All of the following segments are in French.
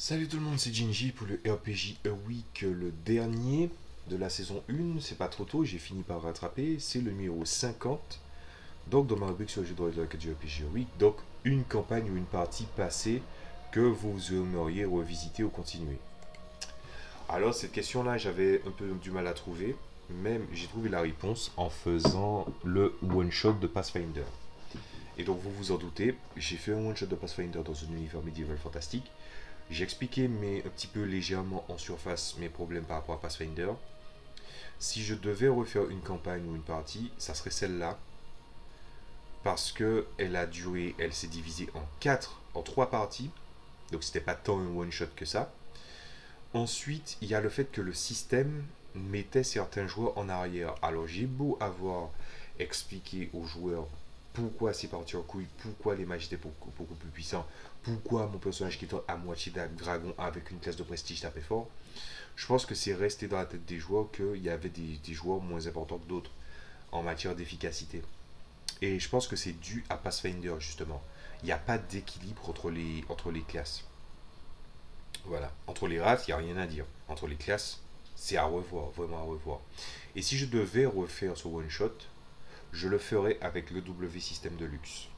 Salut tout le monde, c'est Jinji pour le RPG A Week, le dernier de la saison 1. C'est pas trop tôt, j'ai fini par rattraper. C'est le numéro 50. Donc, dans ma rubrique sur le jeu de rôle de l'Acadie RPG A Week, donc une campagne ou une partie passée que vous aimeriez revisiter ou continuer. Alors, cette question-là, j'avais un peu du mal à trouver, mais j'ai trouvé la réponse en faisant le one-shot de Pathfinder. Et donc, vous vous en doutez, j'ai fait un one-shot de Pathfinder dans un univers médiéval fantastique. J'ai expliqué mais un petit peu légèrement en surface mes problèmes par rapport à Pathfinder. Si je devais refaire une campagne ou une partie, ça serait celle-là. Parce que elle s'est divisée en trois parties. Donc c'était pas tant un one shot que ça. Ensuite, il y a le fait que le système mettait certains joueurs en arrière. Alors j'ai beau avoir expliqué aux joueurs pourquoi c'est parti en couille, pourquoi les mages étaient beaucoup plus puissants, pourquoi mon personnage qui est à moitié dragon avec une classe de prestige tapait fort. Je pense que c'est resté dans la tête des joueurs qu'il y avait des joueurs moins importants que d'autres en matière d'efficacité. Et je pense que c'est dû à Pathfinder justement. Il n'y a pas d'équilibre entre les classes. Voilà. Entre les races, il n'y a rien à dire. Entre les classes, c'est à revoir, vraiment à revoir. Et si je devais refaire ce one shot, je le ferai avec le W système de luxe.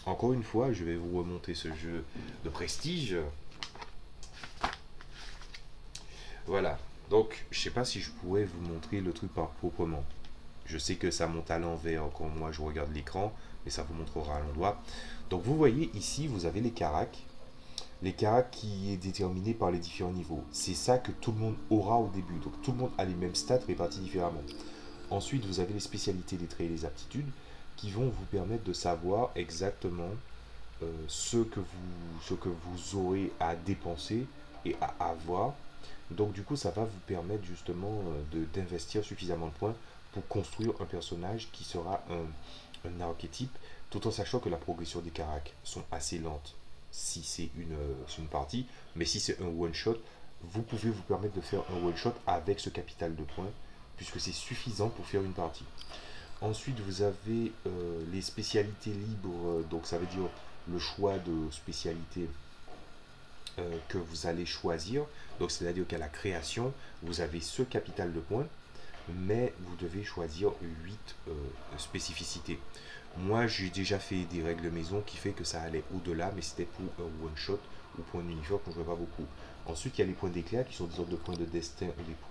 Encore une fois, je vais vous remonter ce jeu de prestige. Voilà. Donc, je sais pas si je pourrais vous montrer le truc par proprement. Je sais que ça monte à l'envers quand moi je regarde l'écran, mais ça vous montrera à l'endroit. Donc, vous voyez ici, vous avez les caracs. Les caracs qui est déterminé par les différents niveaux. C'est ça que tout le monde aura au début. Donc, tout le monde a les mêmes stats répartis différemment. Ensuite, vous avez les spécialités, les traits et les aptitudes qui vont vous permettre de savoir exactement ce que vous aurez à dépenser et à avoir. Donc du coup, ça va vous permettre justement d'investir suffisamment de points pour construire un personnage qui sera un archétype, tout en sachant que la progression des caracs sont assez lentes si c'est une partie, mais si c'est un one-shot, vous pouvez vous permettre de faire un one-shot avec ce capital de points, puisque c'est suffisant pour faire une partie. Ensuite, vous avez les spécialités libres, donc ça veut dire le choix de spécialité que vous allez choisir. Donc, c'est-à-dire qu'à la création, vous avez ce capital de points, mais vous devez choisir 8 spécificités. Moi, j'ai déjà fait des règles maison qui fait que ça allait au-delà, mais c'était pour un one-shot ou pour un univers qu'on ne jouait pas beaucoup. Ensuite, il y a les points d'éclat qui sont des sortes de points de destin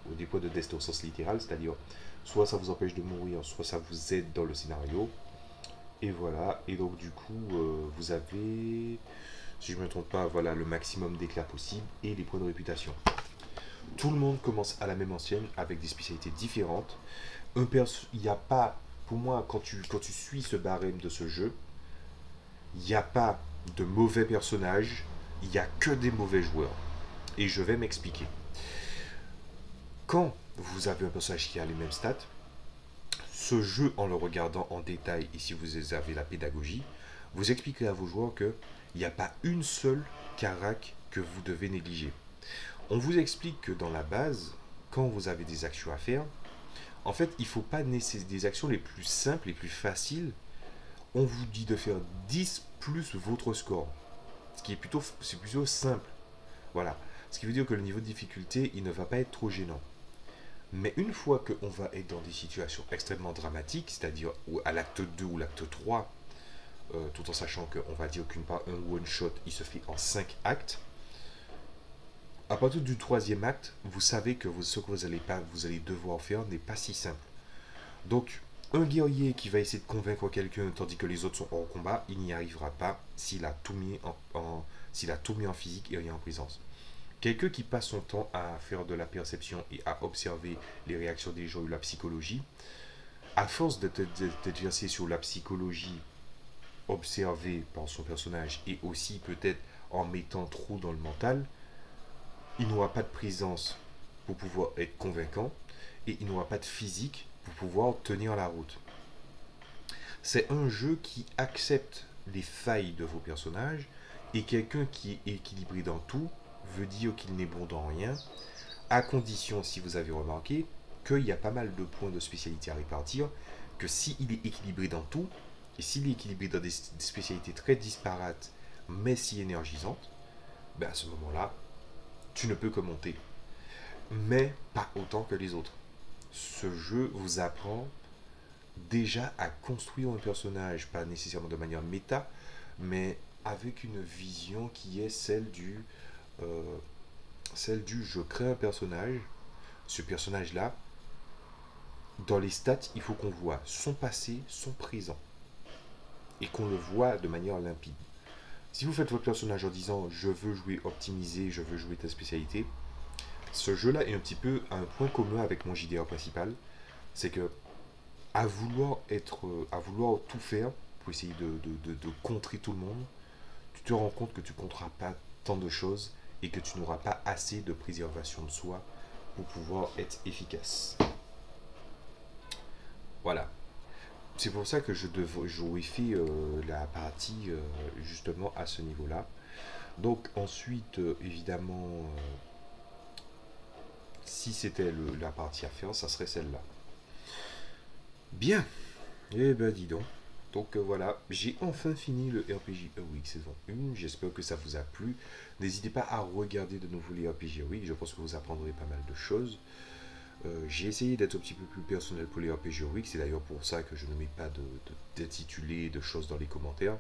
ou des points de destin au sens littéral, c'est-à-dire soit ça vous empêche de mourir, soit ça vous aide dans le scénario. Et voilà, et donc du coup, vous avez, si je ne me trompe pas, voilà le maximum d'éclat possible et les points de réputation. Tout le monde commence à la même ancienne avec des spécialités différentes. Il n'y a pas, pour moi, quand tu suis ce barème de ce jeu, il n'y a pas de mauvais personnages, il n'y a que des mauvais joueurs. Et je vais m'expliquer. Quand vous avez un personnage qui a les mêmes stats, ce jeu, en le regardant en détail, et si vous avez la pédagogie, vous expliquez à vos joueurs qu'il n'y a pas une seule carac que vous devez négliger. On vous explique que dans la base, quand vous avez des actions à faire, en fait, il ne faut pas des actions les plus simples, les plus faciles. On vous dit de faire 10 plus votre score. Ce qui est plutôt simple. Voilà. Ce qui veut dire que le niveau de difficulté, il ne va pas être trop gênant. Mais une fois qu'on va être dans des situations extrêmement dramatiques, c'est-à-dire à l'acte 2 ou l'acte 3, tout en sachant qu'on va dire un one-shot, il se fait en 5 actes, à partir du troisième acte, vous savez que ce que vous allez devoir faire n'est pas si simple. Donc, un guerrier qui va essayer de convaincre quelqu'un tandis que les autres sont hors combat, il n'y arrivera pas s'il a tout mis s'il a tout mis en physique et rien en présence. Quelqu'un qui passe son temps à faire de la perception et à observer les réactions des gens ou la psychologie, à force d'être versé sur la psychologie observée par son personnage et aussi peut-être en mettant trop dans le mental, il n'aura pas de présence pour pouvoir être convaincant et il n'aura pas de physique pour pouvoir tenir la route. C'est un jeu qui accepte les failles de vos personnages et quelqu'un qui est équilibré dans tout veut dire qu'il n'est bon dans rien, à condition, si vous avez remarqué, qu'il y a pas mal de points de spécialité à répartir, que s'il est équilibré dans tout, et s'il est équilibré dans des spécialités très disparates, mais si énergisantes, ben à ce moment-là, tu ne peux que monter, mais pas autant que les autres. Ce jeu vous apprend déjà à construire un personnage, pas nécessairement de manière méta, mais avec une vision qui est euh, celle du je crée un personnage. Ce personnage-là, dans les stats, il faut qu'on voit son passé, son présent, et qu'on le voit de manière limpide. Si vous faites votre personnage en disant je veux jouer optimisé, je veux jouer ta spécialité, ce jeu-là est un petit peu un point commun avec mon JDR principal, c'est que à vouloir tout faire pour essayer de contrer tout le monde, tu te rends compte que tu ne compteras pas tant de choses et que tu n'auras pas assez de préservation de soi pour pouvoir être efficace. Voilà. C'est pour ça que j'aurais fait la partie justement à ce niveau-là. Donc ensuite, évidemment, si c'était la partie à faire, ça serait celle-là. Bien. Eh ben dis donc. Donc voilà, j'ai enfin fini le RPG Week saison 1. J'espère que ça vous a plu. N'hésitez pas à regarder de nouveau les RPG Week. Je pense que vous apprendrez pas mal de choses. J'ai essayé d'être un petit peu plus personnel pour les RPG Week. C'est d'ailleurs pour ça que je ne mets pas d'intitulé de choses dans les commentaires.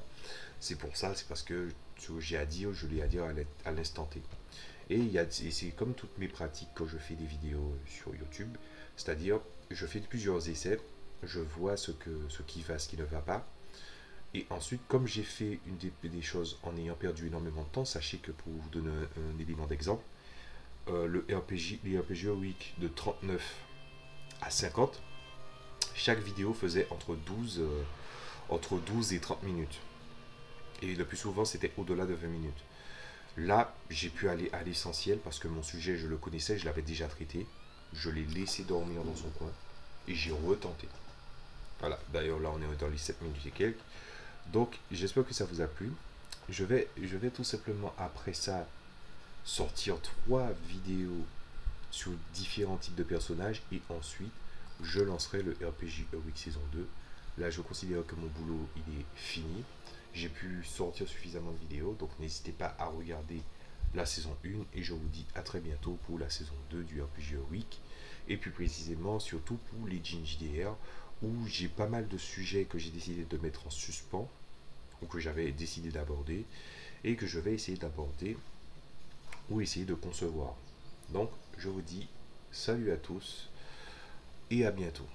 C'est pour ça, c'est parce que ce que j'ai à dire, je l'ai à dire à l'instant T. Et c'est comme toutes mes pratiques quand je fais des vidéos sur YouTube. C'est-à-dire, je fais plusieurs essais. Je vois ce qui va, ce qui ne va pas. Et ensuite, comme j'ai fait des choses en ayant perdu énormément de temps, sachez que pour vous donner un élément d'exemple, les RPG Week de 39 à 50, chaque vidéo faisait entre 12 et 30 minutes. Et le plus souvent, c'était au-delà de 20 minutes. Là, j'ai pu aller à l'essentiel parce que mon sujet, je le connaissais, je l'avais déjà traité. Je l'ai laissé dormir dans son coin et j'ai retenté. Voilà, d'ailleurs là on est dans les 7 minutes et quelques. Donc j'espère que ça vous a plu. Je vais tout simplement après ça sortir 3 vidéos sur différents types de personnages et ensuite je lancerai le RPG Week saison 2. Là je considère que mon boulot il est fini. J'ai pu sortir suffisamment de vidéos, donc n'hésitez pas à regarder la saison 1 et je vous dis à très bientôt pour la saison 2 du RPG Week et plus précisément surtout pour les JDR où j'ai pas mal de sujets que j'ai décidé de mettre en suspens ou que j'avais décidé d'aborder et que je vais essayer d'aborder ou essayer de concevoir. Donc je vous dis salut à tous et à bientôt.